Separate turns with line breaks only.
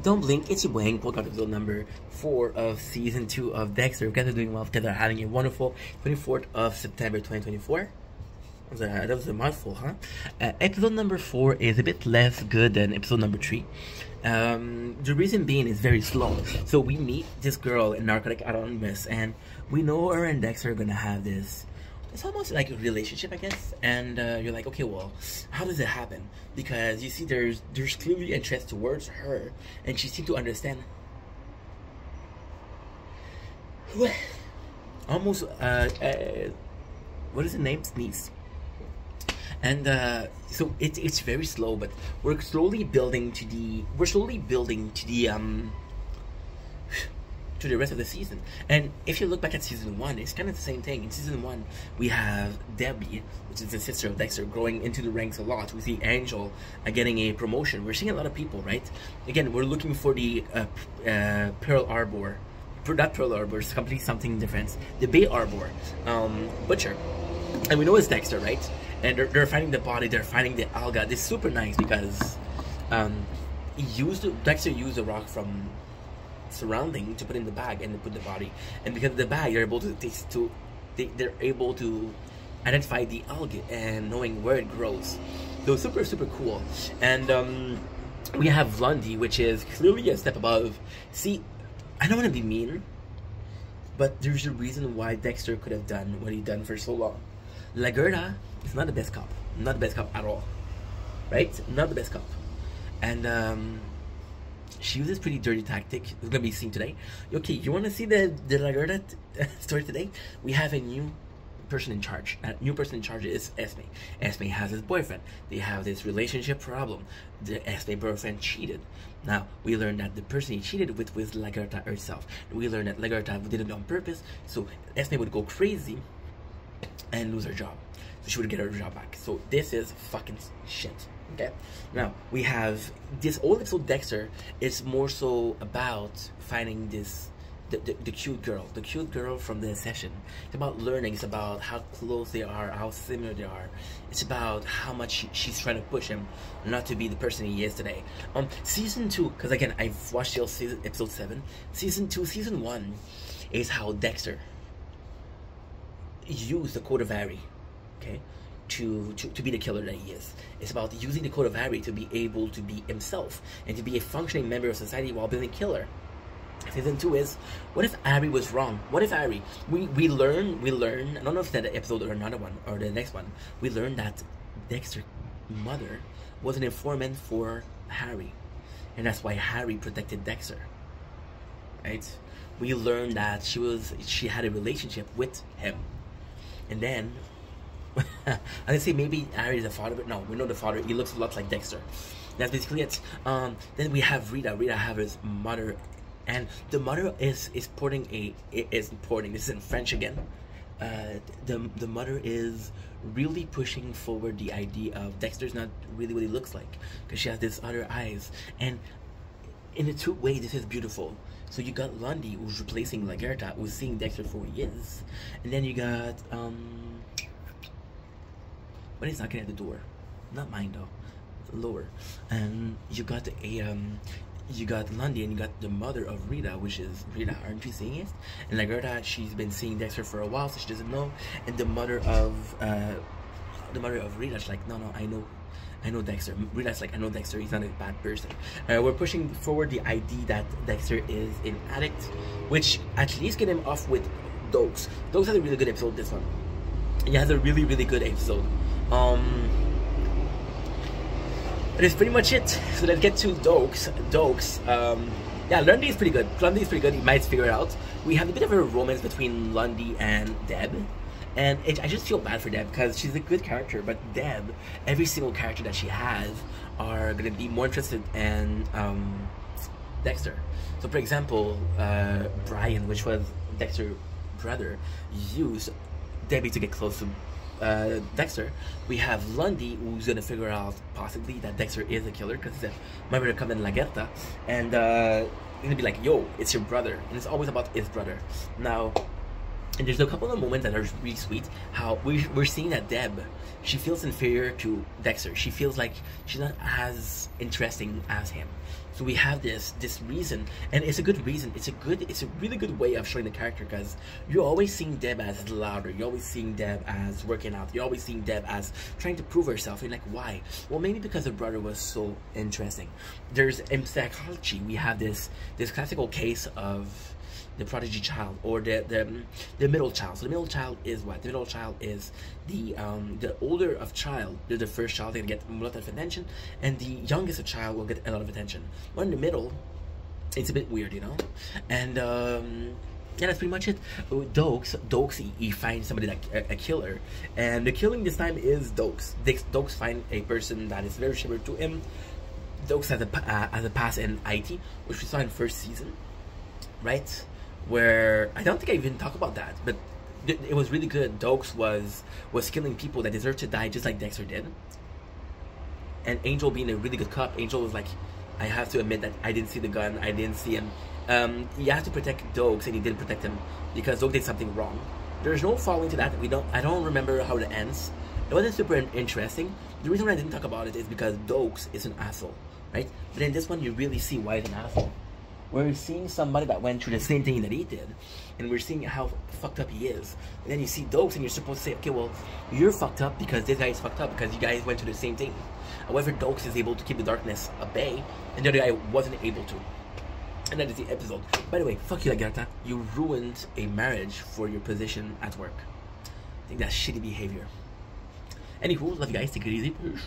Don't blink, it's your boy, podcast episode number 4 of season 2 of Dexter. You guys are doing well together, having a wonderful 24th of September 2024. That was a mouthful, huh? Episode number 4 is a bit less good than episode number 3. The reason being is very slow. So we meet this girl in Narcotic Anonymous, and we know her and Dexter are gonna have this. It's almost like a relationship, I guess. And you're like, okay, well, how does it happen? Because you see, there's clearly interest towards her, and she seems to understand. Almost, what is the name? Sneeze. And so it's very slow, but we're slowly building to the to the rest of the season. And if you look back at season 1, it's kind of the same thing. In season 1, we have Debbie, which is the sister of Dexter, growing into the ranks a lot. We see Angel getting a promotion. We're seeing a lot of people, right? Again, we're looking for the Pearl Arbor. Not Pearl Arbor, it's completely something different. The Bay Arbor Butcher. And we know it's Dexter, right? And they're finding the body, they're finding the alga. This is super nice because Dexter used the rock from surrounding to put in the bag and to put the body. And because of the bag, they're able to identify the algae and knowing where it grows. So super cool. And we have Lundy, which is clearly a step above. See, I don't want to be mean, but there's a reason why Dexter could have done what he done for so long. Lagerta is not the best cop. Not the best cop at all. Right? Not the best cop. And she uses pretty dirty tactic. It's gonna be seen today. Okay, you wanna see the Lagerta story today? We have a new person in charge. That new person in charge is Esme. Esme has his boyfriend. They have this relationship problem. The Esme boyfriend cheated. Now, we learned that the person he cheated with was Lagerta herself. We learned that Lagerta did it on purpose, so Esme would go crazy and lose her job. So she would get her job back. So this is fucking shit. Okay? Now, we have this old episode Dexter. It's more so about finding this the cute girl from the session. It's about learning. It's about how close they are, how similar they are. It's about how much she's trying to push him not to be the person he is today. Season 2, because again, I've watched the season, episode 7. Season 1 is how Dexter used the Code of Harry, okay, to be the killer that he is. It's about using the Code of Harry to be able to be himself and to be a functioning member of society while being a killer. Season 2 is, what if Harry was wrong? What if Harry, we learn, I don't know if that episode or another one, or the next one, we learned that Dexter's mother was an informant for Harry. And that's why Harry protected Dexter. Right? We learned that she had a relationship with him. And then, I say maybe Harry is the father, but no, we know the father, he looks a lot like Dexter. That's basically it. Then we have Rita. Rita has his mother. And the mother is porting, this is in French again. The mother is really pushing forward the idea of Dexter's not really what he looks like, because she has this other eyes. And in a two way, this is beautiful. So you got Lundy, who's replacing Lagerta, who's seeing Dexter for who he is. And then you got but he's knocking at the door. Not mine though. Lower. And you got you got Lundy, and you got the mother of Rita, which is Rita, aren't you seeing it? And Lagerta, she's been seeing Dexter for a while, so she doesn't know. And the mother of Rita, she's like, no, I know Dexter. Rita's like, I know Dexter, he's not a bad person. We're pushing forward the idea that Dexter is an addict, which at least get him off with Dokes. Dokes has a really good episode, this one. He has a really good episode. That is pretty much it. So let's get to Dokes. Yeah, Lundy is pretty good. He might figure it out. We have a bit of a romance between Lundy and Deb. And I just feel bad for Deb, because she's a good character. But Deb, every single character that she has are going to be more interested in Dexter. So for example, Brian, which was Dexter's brother, used Debbie to get close to Dexter. We have Lundy, who's gonna figure out possibly that Dexter is a killer, because he's a member of the Lagerta, and he's gonna be like, yo, it's your brother, and it's always about his brother. Now, And there's a couple of moments that are really sweet. How we're seeing that Deb, she feels inferior to Dexter. She feels like she's not as interesting as him. So we have this reason, and it's a good reason. It's a really good way of showing the character, because you're always seeing Deb as louder. You're always seeing Deb as working out. You're always seeing Deb as trying to prove herself. You're like, why? Well, maybe because her brother was so interesting. There's in psychology, we have this classical case of the prodigy child, or the middle child. So the middle child is what? The middle child is the older of child. They're the first child, they're gonna get a lot of attention, and the youngest of child will get a lot of attention. One in the middle, it's a bit weird, you know? And yeah, that's pretty much it. Dokes, he finds somebody like a killer, and the killing this time is Dokes. Dokes find a person that is very similar to him. Dokes has a past in IT, which we saw in first season, right? Where I don't think I even talk about that, but it was really good. Dokes was killing people that deserved to die, just like Dexter did. And Angel, being a really good cop, Angel was like, I have to admit that I didn't see the gun, I didn't see him. He had to protect Dokes, and he didn't protect him because Dokes did something wrong. There's no following to that. I don't remember how it ends. It wasn't super interesting. The reason why I didn't talk about it is because Dokes is an asshole, right? But in this one, you really see why he's an asshole. We're seeing somebody that went through the same thing that he did, and we're seeing how fucked up he is. And then you see Dokes, and you're supposed to say, okay, well, you're fucked up because this guy is fucked up because you guys went through the same thing. However, Dokes is able to keep the darkness at bay, and the other guy wasn't able to. And that is the episode. By the way, fuck you, Agatha. You ruined a marriage for your position at work. I think that's shitty behavior. Anywho, love you guys. Take it easy. Peace.